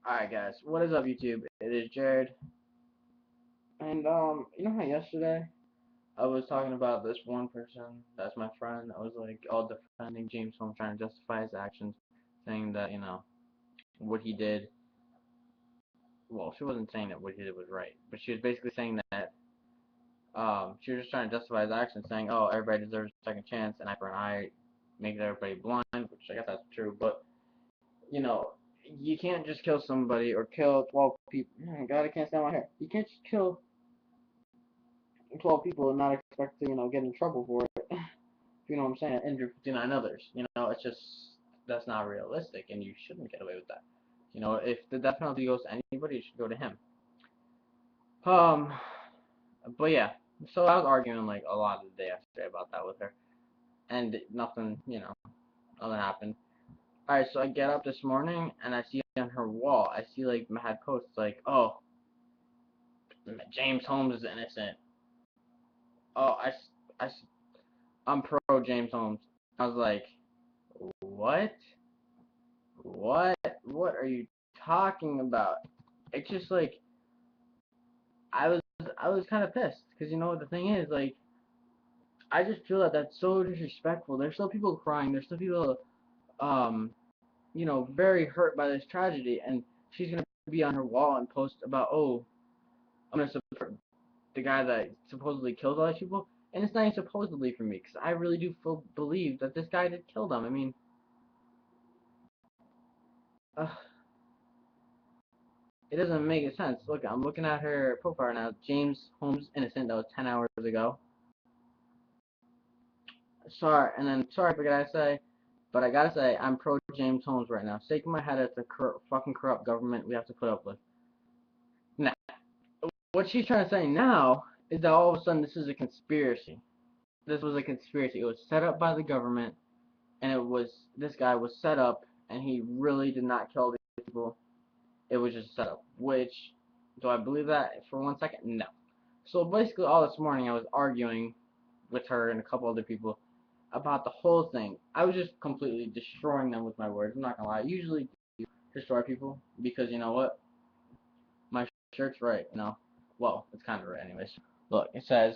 Alright guys, what is up YouTube? It is Jared. And you know how yesterday I was talking about this one person that's my friend. I was like all defending James Holmes, trying to justify his actions, saying that, what he did, well, she wasn't saying that what he did was right, but she was basically saying that she was just trying to justify his actions, saying, oh, everybody deserves a second chance, and eye for an eye makes everybody blind, which I guess that's true, but you know, you can't just kill somebody or kill 12 people. Oh God, I can't stand my hair. You can't just kill 12 people and not expect to, get in trouble for it. You know what I'm saying? Injure 59 others. It's just, that's not realistic, and you shouldn't get away with that. If the death penalty goes to anybody, it should go to him. Um, but yeah, so I was arguing like a lot of the day yesterday about that with her, and nothing, nothing happened. Alright, so I get up this morning and I see on her wall, I see like mad posts like, oh, James Holmes is innocent. Oh, I'm pro James Holmes. I was like, what? What? What are you talking about? It's just like I was I was kind of pissed because you know what the thing is, like, I just feel that that's so disrespectful. There's still people crying. There's still people um very hurt by this tragedy, and she's gonna be on her wall and post about, oh, I'm gonna support the guy that supposedly killed all these people, and it's not even supposedly for me, because I really do believe that this guy did kill them. I mean, uh, it doesn't make sense. Look, I'm looking at her profile now. James Holmes innocent. That was 10 hours ago. Sorry, and then sorry if I gotta say, but I gotta say I'm pro James Holmes right now. Shaking my head at the fucking corrupt government we have to put up with. Now, what she's trying to say now is that all of a sudden this is a conspiracy. This was a conspiracy. It was set up by the government, and this guy was set up, and he really did not kill these people. It was just a setup. Which, do I believe that for 1 second? No. So basically, all this morning I was arguing with her and a couple other people about the whole thing. I was just completely destroying them with my words. I'm not gonna lie. I usually do destroy people because you know what? My shirt's right. Well, it's kind of right, anyways. Look, it says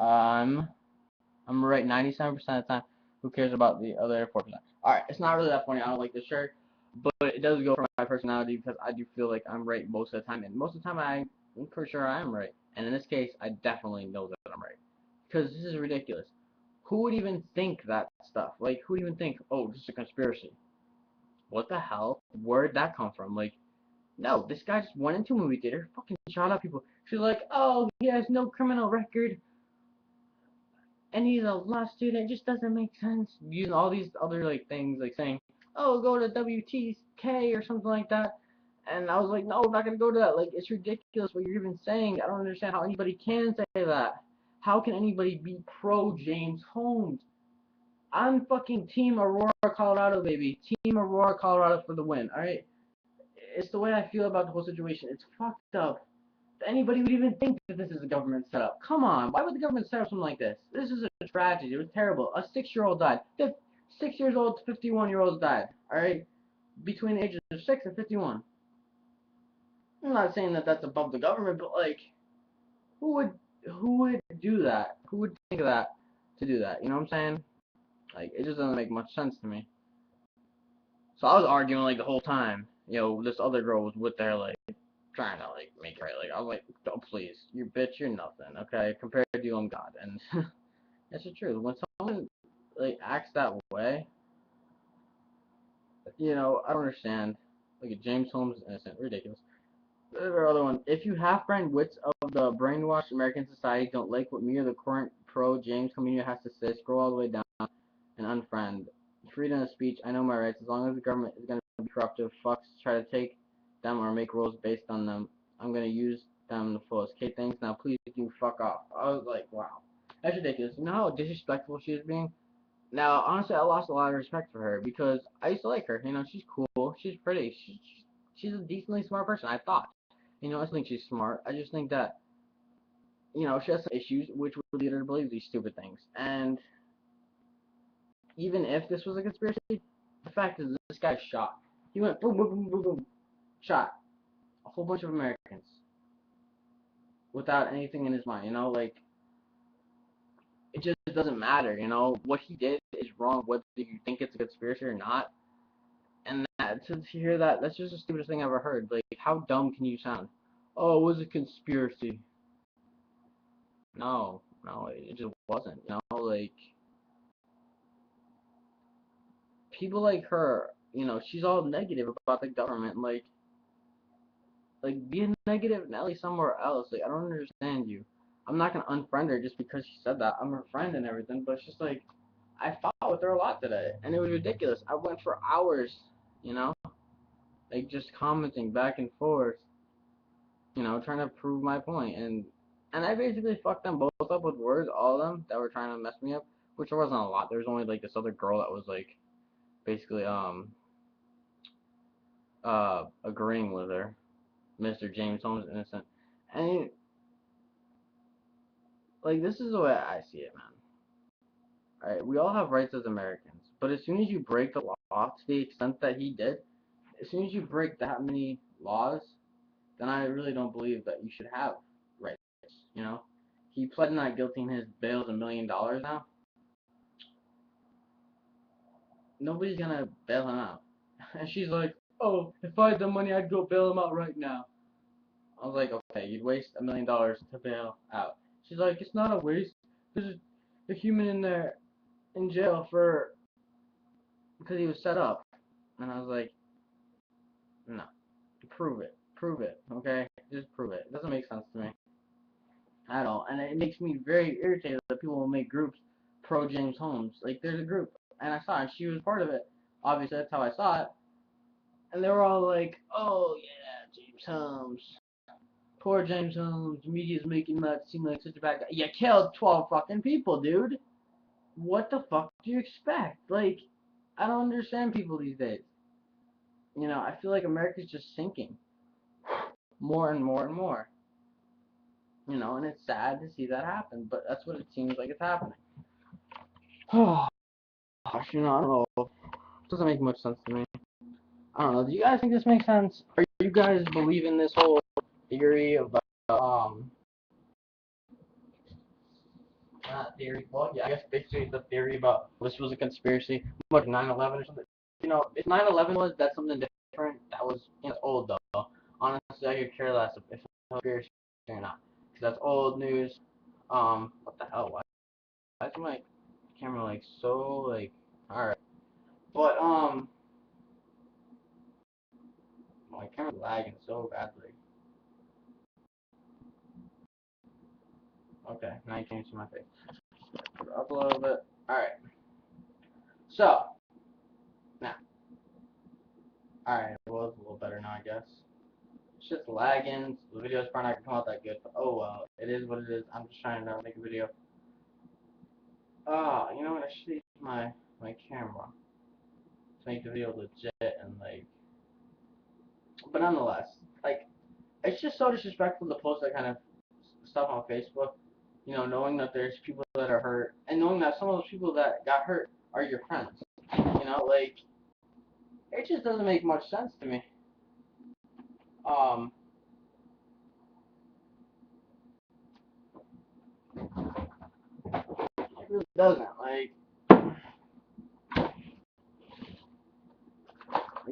I'm I'm right 97% of the time. Who cares about the other 4%? Alright, it's not really that funny. I don't like this shirt, but it does go for my personality because I do feel like I'm right most of the time, and most of the time I'm pretty sure I am right. And in this case, I definitely know that I'm right. Because this is ridiculous. Who would even think that stuff? Like, who would even think, oh, this is a conspiracy? What the hell? Where'd that come from? Like, no, this guy just went into a movie theater, fucking shot up people. She's like, oh, he has no criminal record, and he's a law student. It just doesn't make sense. Using all these other like things, like saying, "Oh, go to WTK" or something like that. And I was like, "No, I'm not gonna go to that. Like, it's ridiculous what you're even saying. I don't understand how anybody can say that. How can anybody be pro James Holmes? I'm fucking Team Aurora, Colorado, baby. Team Aurora, Colorado for the win. All right. It's the way I feel about the whole situation. It's fucked up anybody would even think that this is a government setup. Come on, why would the government set up something like this? This is a tragedy. It was terrible. A 6-year-old died. 6 years old to 51-year-olds died. All right, between the ages of 6 and 51. I'm not saying that that's above the government, but like, who would who would do that? Who would think of that to do that? You know what I'm saying? Like, it just doesn't make much sense to me. So I was arguing like the whole time. This other girl was with there, like, trying to like make it right. Like, I was like, oh please, you bitch, you're nothing, okay? Compared to you, I'm God. And that's the truth. When someone like acts that way, I don't understand. Like, James Holmes is innocent, ridiculous. The other one, if you half-brained wits of the brainwashed American society don't like what me or the current pro James community has to say, scroll all the way down and unfriend. Freedom of speech, I know my rights. As long as the government is going to be corruptive fucks try to take them or make rules based on them, I'm going to use them the fullest. Okay, thanks. Now please do fuck off. I was like, wow. That's ridiculous. You know how disrespectful she is being? Now, honestly, I lost a lot of respect for her because I used to like her. She's cool. She's pretty. She's a decently smart person, I thought. I think she's smart. I just think that, she has some issues which would lead her to believe these stupid things. And even if this was a conspiracy, the fact is this guy's shot. He went boom, boom, boom, boom, boom, shot a whole bunch of Americans without anything in his mind. Like it just doesn't matter. What he did is wrong, whether you think it's a conspiracy or not. And to hear that's just the stupidest thing I ever heard. Like, how dumb can you sound? Oh, it was a conspiracy. No, it just wasn't. Like people like her, she's all negative about the government. Like be negative Nelly somewhere else. Like I don't understand you. I'm not gonna unfriend her just because she said that. I'm her friend and everything, but it's just like I fought with her a lot today, and it was ridiculous. I went for hours, you know, like just commenting back and forth, trying to prove my point, and I basically fucked them both up with words, all of them that were trying to mess me up, which there wasn't a lot. There was only like this other girl that was like basically agreeing with her, Mr. James Holmes innocent, and like this is the way I see it, man. All right, we all have rights as Americans, but as soon as you break the law to the extent that he did, as soon as you break that many laws, then I really don't believe that you should have rights. You know, he pled not guilty and his bail's $1 million now. Nobody's gonna bail him out. And she's like, "Oh, if I had the money, I'd go bail him out right now." I was like, "Okay, you'd waste $1 million to bail out." She's like, "It's not a waste. There's a human in there in jail for because he was set up." And I was like, "No, prove it, okay? Just prove it. It doesn't make sense to me at all." And it makes me very irritated that people will make groups pro James Holmes. Like there's a group, and I saw it. She was part of it. Obviously, that's how I saw it. And they were all like, "Oh yeah, James Holmes. Poor James Holmes. The media's making him out seem like such a bad guy. You killed 12 fucking people, dude. What the fuck do you expect? Like, I don't understand people these days. I feel like America's just sinking more and more and more. And it's sad to see that happen, but that's what it seems like it's happening. Oh, gosh, I don't know. It doesn't make much sense to me. I don't know. Do you guys think this makes sense? Are you guys believing this whole theory about not theory? Well, yeah, I guess basically the theory about this was a conspiracy, like 9/11 or something. If 9/11 was, that's something different. That was, it's old though. Honestly, I could care less if it's a conspiracy or not, because that's old news. What the hell? Why is my camera like so like? All right, but my camera's lagging so badly. Okay, now you can't see my face. Up a little bit. All right. So now, all right. Well, it's a little better now, I guess. It's just lagging. So the video's probably not gonna come out that good, but oh well. It is what it is. I'm just trying to make a video. You know what? I should use my camera to make the video legit and like. But nonetheless, like, it's just so disrespectful to post that kind of stuff on Facebook. Knowing that there's people that are hurt, and knowing that some of those people that got hurt are your friends. Like, it just doesn't make much sense to me. Um, it really doesn't. Like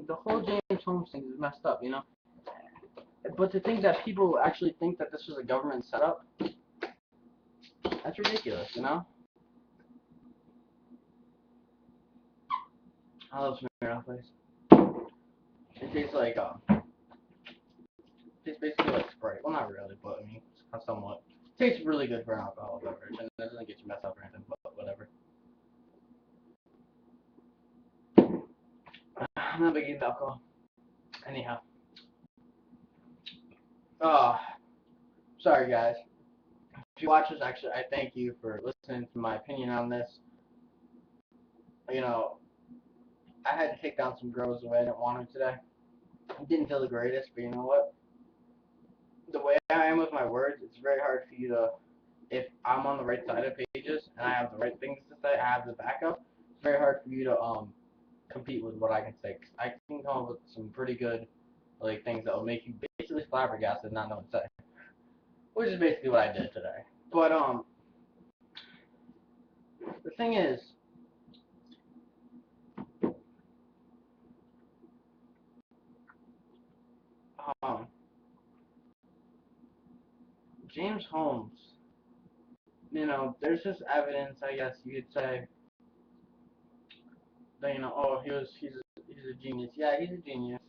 the whole James Holmes thing is messed up. But to think that people actually think that this was a government setup, that's ridiculous. I love Smirnoff Ice. It tastes like it's basically like Sprite. Well, not really, but I mean, somewhat. It tastes really good for an alcohol beverage, and it doesn't get you messed up or anything, but whatever. I'm not big into alcohol. Anyhow. Oh, sorry guys. If you watch this, actually, I thank you for listening to my opinion on this. You know, I had to take down some girls the way I didn't want to today. It didn't feel the greatest, but you know what? The way I am with my words, it's very hard for you to, if I'm on the right side of pages and I have the right things to say, I have the backup. It's very hard for you to compete with what I can say. 'Cause I can come up with some pretty good like things that will make you basically flabbergasted and not know what to say, which is basically what I did today. But the thing is, um, James Holmes, there's just evidence, I guess you could say, that oh, he's a genius. Yeah, he's a genius.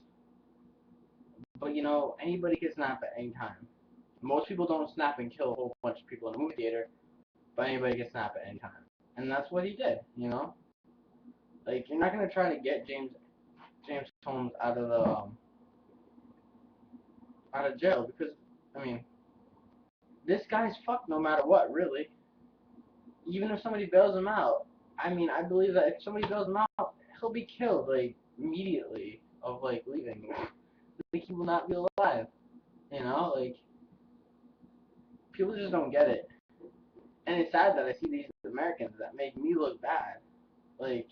But anybody can snap at any time. Most people don't snap and kill a whole bunch of people in a movie theater, but anybody can snap at any time, and that's what he did. Like you're not gonna try to get James Holmes out of jail because I mean this guy's fucked no matter what, really. Even if somebody bails him out, I mean I believe that if somebody bails him out, he'll be killed like immediately of like leaving. Like he will not be alive. Like people just don't get it. And it's sad that I see these Americans that make me look bad, like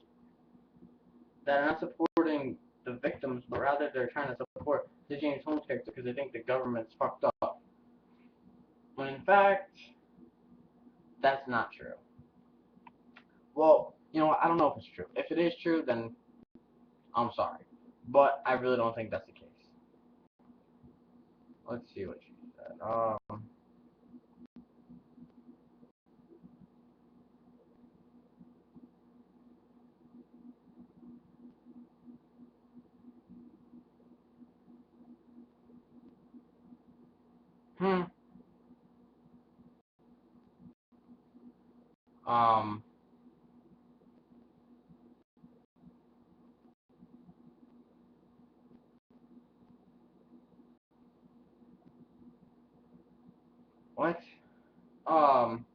that are not supporting the victims, but rather they're trying to support the James Holmes character because they think the government's fucked up. When in fact, that's not true. Well, I don't know if it's true. If it is true, then I'm sorry, but I really don't think that's the case. Let's see what she said. Hmm. Um. What? Um.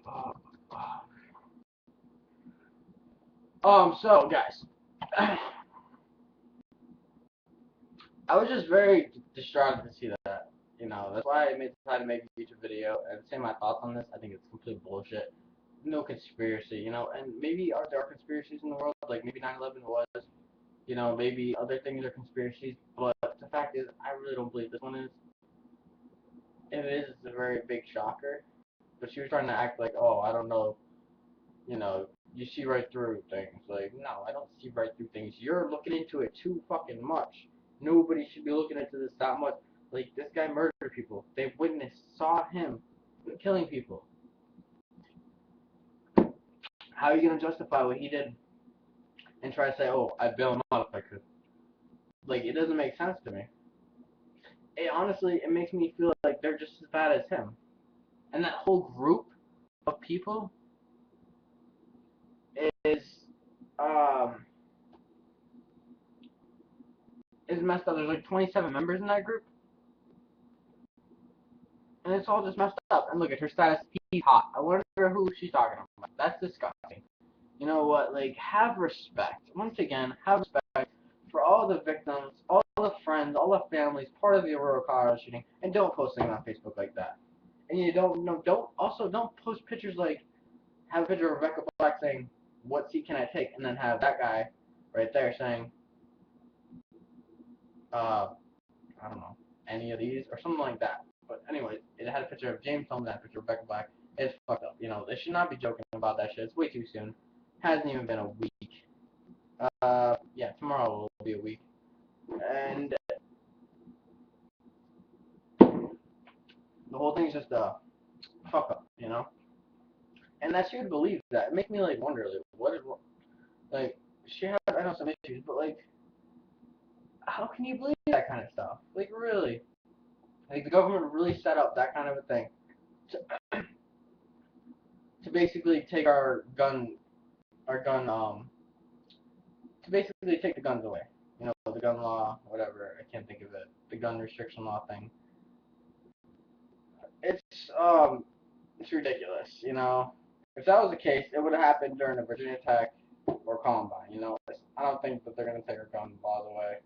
Uh, So guys, I was just very distraught to see that. That's why I decided to make a YouTube video and say my thoughts on this. I think it's complete bullshit. No conspiracy, and maybe there are conspiracies in the world, like maybe 9/11 was, maybe other things are conspiracies, but the fact is, I really don't believe this one is. If it is, it's a very big shocker. But she was trying to act like, oh, I don't know, you see right through things. Like, no, I don't see right through things. You're looking into it too fucking much. Nobody should be looking into this that much. Like, this guy murdered people. They witnessed, saw him killing people. How are you gonna justify what he did and try to say, oh, I bail him out if I could? Like, it doesn't make sense to me. It makes me feel like they're just as bad as him. And that whole group of people is um is messed up. There's like 27 members in that group, and it's all just messed up. And look at her status. He's hot. I wonder who she's talking about. That's disgusting. You know what? Like, have respect. Once again, have respect for all the victims, all the friends, all the families, part of the Aurora, Colorado shooting, and don't post things on Facebook like that. And you don't post pictures like have a picture of Rebecca Black saying, "What seat can I take?" and then have that guy right there saying, I don't know, any of these or something like that. But anyways, it had a picture of James Holmes and a picture of Rebecca Black. It's fucked up. They should not be joking about that shit. It's way too soon. Hasn't even been a week. Yeah, tomorrow will be a week. And the whole thing's just a fuck up. And that she would believe that. It makes me like wonder, like, like, she had, I know, some issues, but like, how can you believe that kind of stuff? Like, really? Like, the government really set up that kind of a thing to, to basically take our gun, to basically take the guns away. The gun law, whatever. I can't think of it. The gun restriction law thing. It's um, it's ridiculous. If that was the case, it would have happened during the Virginia Tech or Columbine. I don't think that they're gonna take our gun laws away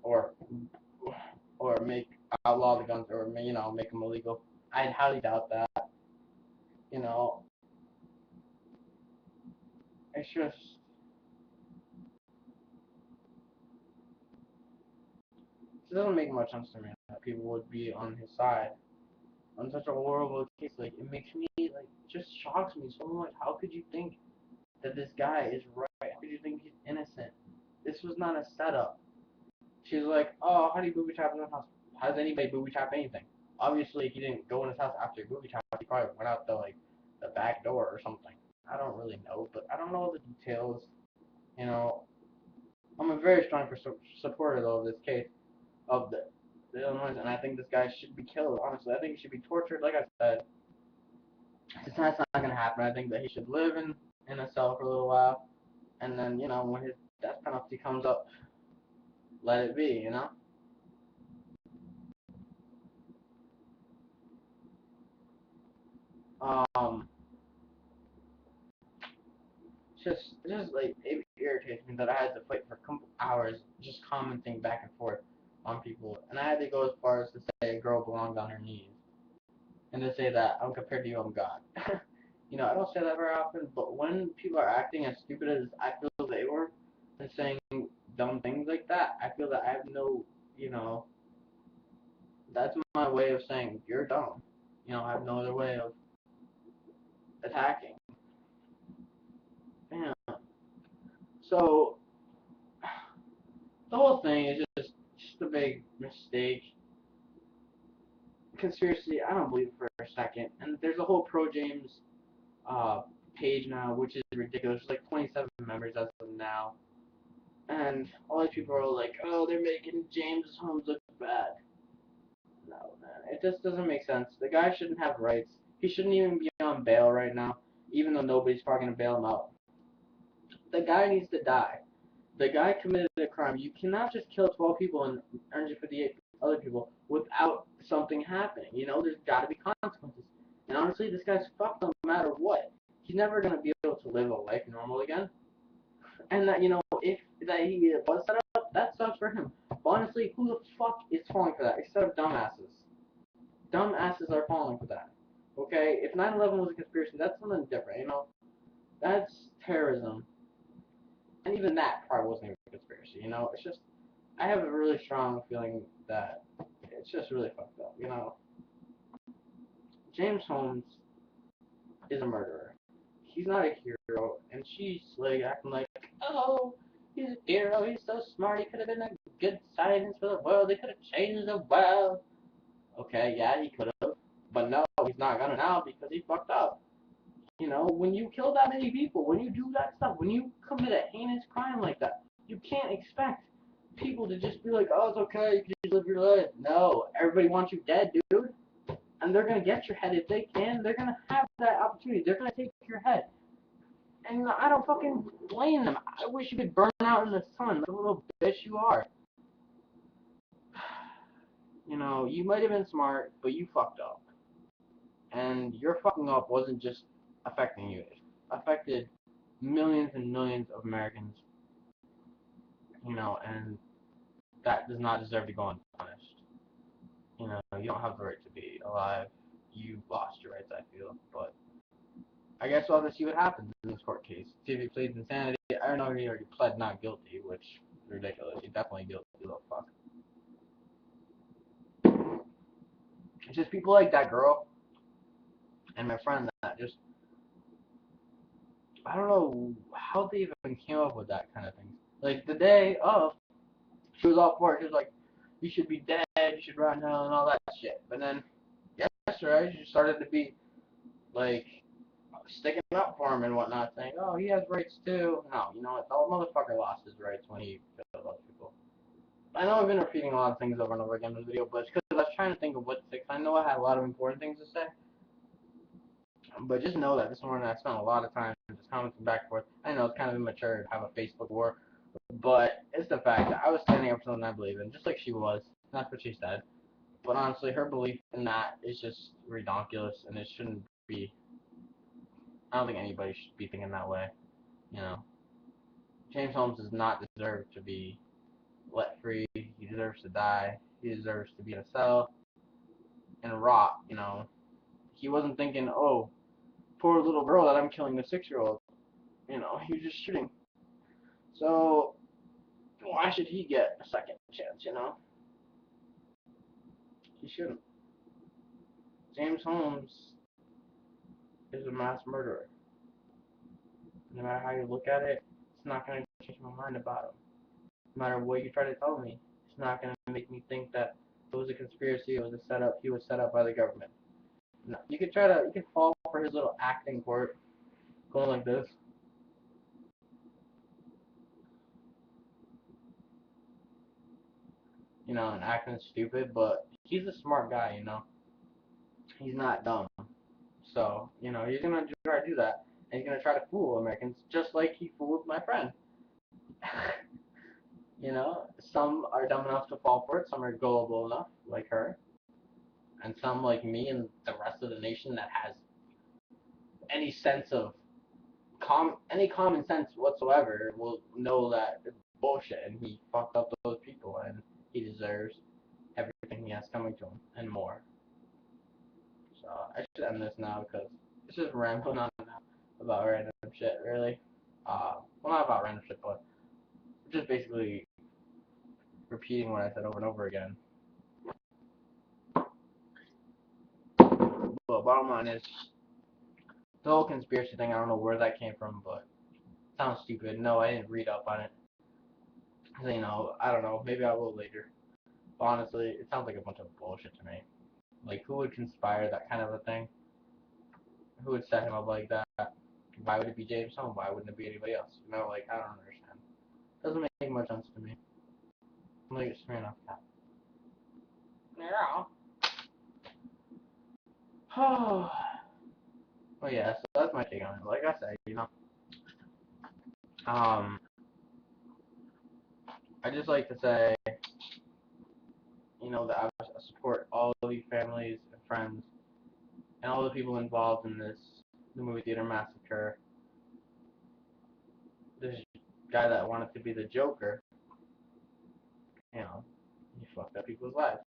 or make outlaw the guns or make them illegal. I highly doubt that. You know, it's just It doesn't make much sense to me that people would be on his side on such a horrible case. Like, it makes me, like, just shocks me so much. How could you think that this guy is right? How could you think he's innocent? This was not a setup. She's like, oh, how do you booby trap in his house? How does anybody booby trap anything? Obviously, he didn't go in his house after he booby trapped. He probably went out the back door or something. I don't really know, but I don't know the details. You know, I'm a very strong supporter though of this case of the Illinois, and I think this guy should be killed. Honestly, I think he should be tortured. Like I said, since that's not gonna happen, I think that he should live in a cell for a little while, and then when his death penalty comes up, let it be. Um, just like it irritates me that I had to fight for a couple hours just commenting back and forth on people, and I had to go as far as to say a girl belonged on her knees, and to say that I'm compared to you, I'm God. I don't say that very often, but when people are acting as stupid as I feel they were and saying dumb things like that, I feel that I have no, that's my way of saying you're dumb. I have no other way of attacking. Yeah. So the whole thing is just a big mistake. Conspiracy, I don't believe it for a second. And there's a whole pro James uh, page now, which is ridiculous. There's like 27 members as of now. And all these people are like, oh, they're making James Holmes look bad. No, man, it just doesn't make sense. The guy shouldn't have rights. He shouldn't even be on bail right now, even though nobody's probably going to bail him out. The guy needs to die. The guy committed a crime. You cannot just kill 12 people and 158 other people without something happening. There's got to be consequences. And honestly, this guy's fucked no matter what. He's never going to be able to live a life normal again. And that, if that he was set up, that sucks for him. But honestly, who the fuck is falling for that except dumbasses? Dumbasses are falling for that. Okay? If 9/11 was a conspiracy, that's something different, That's terrorism. And even that probably wasn't even a conspiracy, It's just, I have a really strong feeling that it's just really fucked up. James Holmes is a murderer. He's not a hero, and she's like acting like, oh, he's a hero, he's so smart, he could have been a good scientist for the world, he could have changed the world. Okay, yeah, he could have, but no, he's not gonna now because he fucked up. When you kill that many people, when you do that stuff, when you commit a heinous crime like that, you can't expect people to just be like, oh, it's okay, you can just live your life. No, everybody wants you dead, dude. And they're going to get your head if they can. They're going to have that opportunity. They're going to take your head. And I don't fucking blame them. I wish you could burn out in the sun, like a little bitch you are. You might have been smart, but you fucked up. And your fucking up wasn't just affecting you. It affected millions and millions of Americans, and that does not deserve to go unpunished. You don't have the right to be alive. You lost your rights, I feel. But I guess we'll have to see what happens in this court case. See if he pleads insanity. I don't know if he already pled not guilty, which is ridiculous. He's definitely guilty, little fuck. It's just people like that girl and my friend that just, I don't know how they even came up with that kind of thing. Like, the day of, she was all for it. She was like, you should be dead, you should run hell, and all that shit. But then, yesterday, she started to be, like, sticking up for him and whatnot, saying, oh, he has rights too. No, you know what? The motherfucker lost his rights when he killed other people. I know I've been repeating a lot of things over and over again in the video, but it's because I was trying to think of what to say. I know I had a lot of important things to say, but just know that this morning I spent a lot of time just commenting back and forth. I know it's kind of immature to have a Facebook war, but it's the fact that I was standing up for something I believe in, just like she was. That's what she said. But honestly, her belief in that is just ridiculous, and it shouldn't be. I don't think anybody should be thinking that way. James Holmes does not deserve to be let free. He deserves to die. He deserves to be in a cell and rot. He wasn't thinking, oh, poor little girl that I'm killing, the 6-year-old. He was just shooting. So why should he get a second chance? He shouldn't. James Holmes is a mass murderer. No matter how you look at it, it's not going to change my mind about him. No matter what you try to tell me, it's not going to make me think that it was a conspiracy, it was a setup, he was set up by the government. No, you can fall for his little acting quirk, going like this. And acting stupid, but he's a smart guy. He's not dumb. So, he's gonna try to do that. And he's gonna try to fool Americans just like he fooled my friend. Some are dumb enough to fall for it, some are gullible enough, like her, and some like me and the rest of the nation that has any sense of any common sense whatsoever will know that it's bullshit and he fucked up those people and he deserves everything he has coming to him and more. So I should end this now because it's just rambling on now about random shit, really. Well, not about random shit, but just basically repeating what I said over and over again. But bottom line is, the whole conspiracy thing, I don't know where that came from, but it sounds stupid. No, I didn't read up on it. So, I don't know. Maybe I will later. But honestly, it sounds like a bunch of bullshit to me. Like, who would conspire that kind of a thing? Who would set him up like that? Why would it be James Holmes? Why wouldn't it be anybody else? Like, I don't understand. Doesn't make much sense to me. I'm like, it's fair enough. Yeah. Oh. Well, yeah, so that's my take on it. Like I said, I just like to say, that I support all of these families and friends and all the people involved in the movie theater massacre. This guy that wanted to be the Joker, he fucked up people's lives.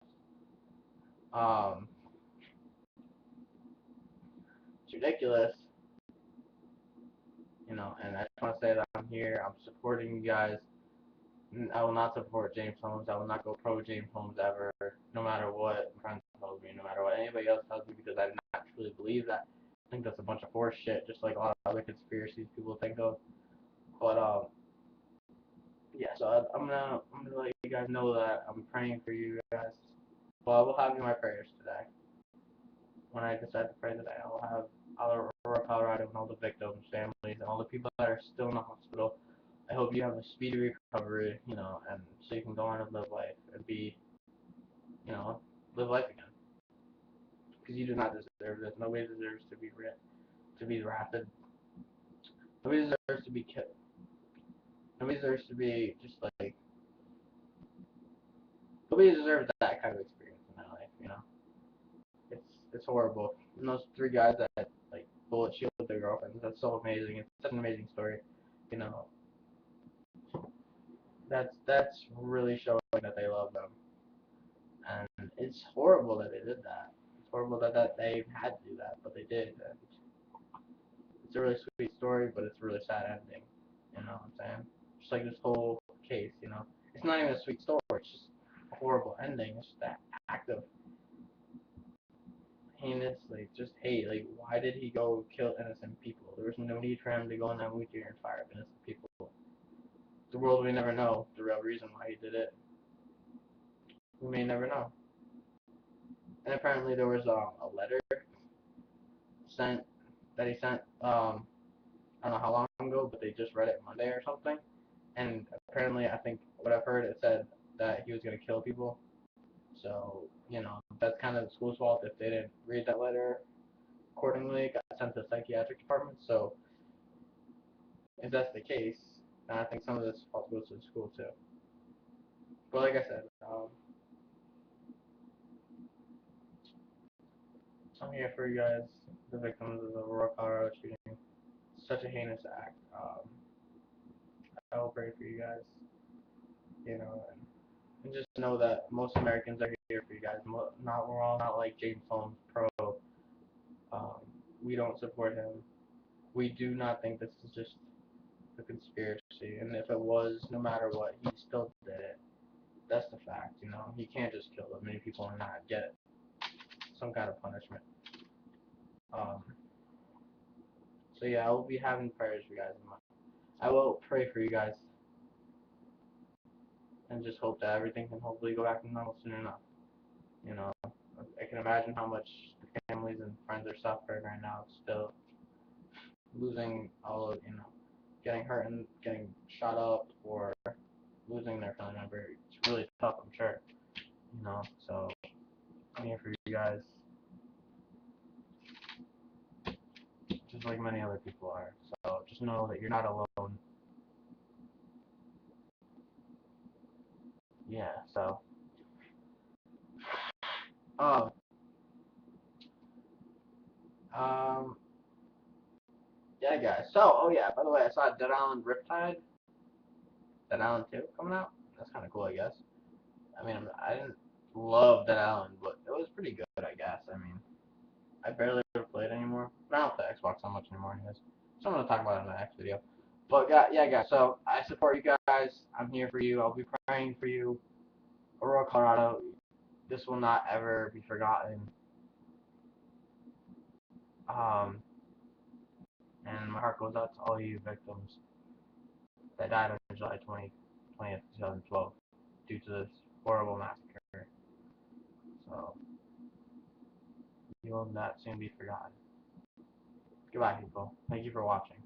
It's ridiculous, and I just want to say that I'm here, I'm supporting you guys. I will not support James Holmes. I will not go pro James Holmes ever, no matter what my friends tells me, no matter what anybody else tells me, because I do not truly believe that. I think that's a bunch of horse shit, just like a lot of other conspiracies people think of. But yeah. So I'm gonna let you guys know that I'm praying for you guys. Well, I will have you in my prayers today. When I decide to pray today, I will have Aurora, Colorado, and all the victims, families, and all the people that are still in the hospital. I hope you have a speedy recovery, and so you can go on and live life and live life again. Because you do not deserve this. Nobody deserves to be wrathed. Nobody deserves to be killed. Nobody deserves to be just like. Nobody deserves that kind of experience in their life. It's horrible. And those three guys that like bullet shielded their girlfriends. That's so amazing. It's such an amazing story. You know, that's really showing that they love them. And it's horrible that they did that. It's horrible that they had to do that, but they did. And it's a really sweet story, but it's a really sad ending. You know what I'm saying? Just like this whole case. It's not even a sweet story. It's just a horrible ending. It's just that act of heinous, like just hate. Like, why did he go kill innocent people? There was no need for him to go in that movie theater and fire up innocent people. The world may never know the real reason why he did it. We may never know. And apparently there was a letter sent that he sent. I don't know how long ago, but they just read it Monday or something. And apparently, I think what I've heard, it said that he was gonna kill people. So that's kind of the school's fault if they didn't read that letter accordingly. It got sent to the psychiatric department. So if that's the case, then I think some of this fault goes to the school too. But like I said, I'm here for you guys, the victims of the Aurora, Colorado shooting. Such a heinous act. I will pray for you guys, and just know that most Americans are here for you guys. We're all not like James Holmes pro. Um, we don't support him. We do not think this is just a conspiracy. And if it was, no matter what, he still did it. That's the fact. He can't just kill that many people and not get some kind of punishment. So yeah, I will be having prayers for you guys. I will pray for you guys and just hope that everything can hopefully go back to normal soon enough. You know, I can imagine how much the families and friends are suffering right now, still losing all of, getting hurt and getting shot up or losing their family member. It's really tough, I'm sure. So I'm here for you guys, just like many other people are. So just know that you're not alone. Yeah. So, um, um, yeah, guys. So, oh yeah. By the way, I saw Dead Island Riptide, Dead Island 2 coming out. That's kind of cool, I guess. I mean, I didn't love Dead Island, but it was pretty good, I guess. I mean, I barely ever played anymore. I don't play Xbox so much anymore, anyways. So I'm gonna talk about it in the next video. But yeah, guys. So I support you guys. I'm here for you. I'll be praying for you. Aurora, Colorado. This will not ever be forgotten. And my heart goes out to all you victims that died on July 20th, 2012, due to this horrible massacre. So you will not soon be forgotten. Goodbye, people. Thank you for watching.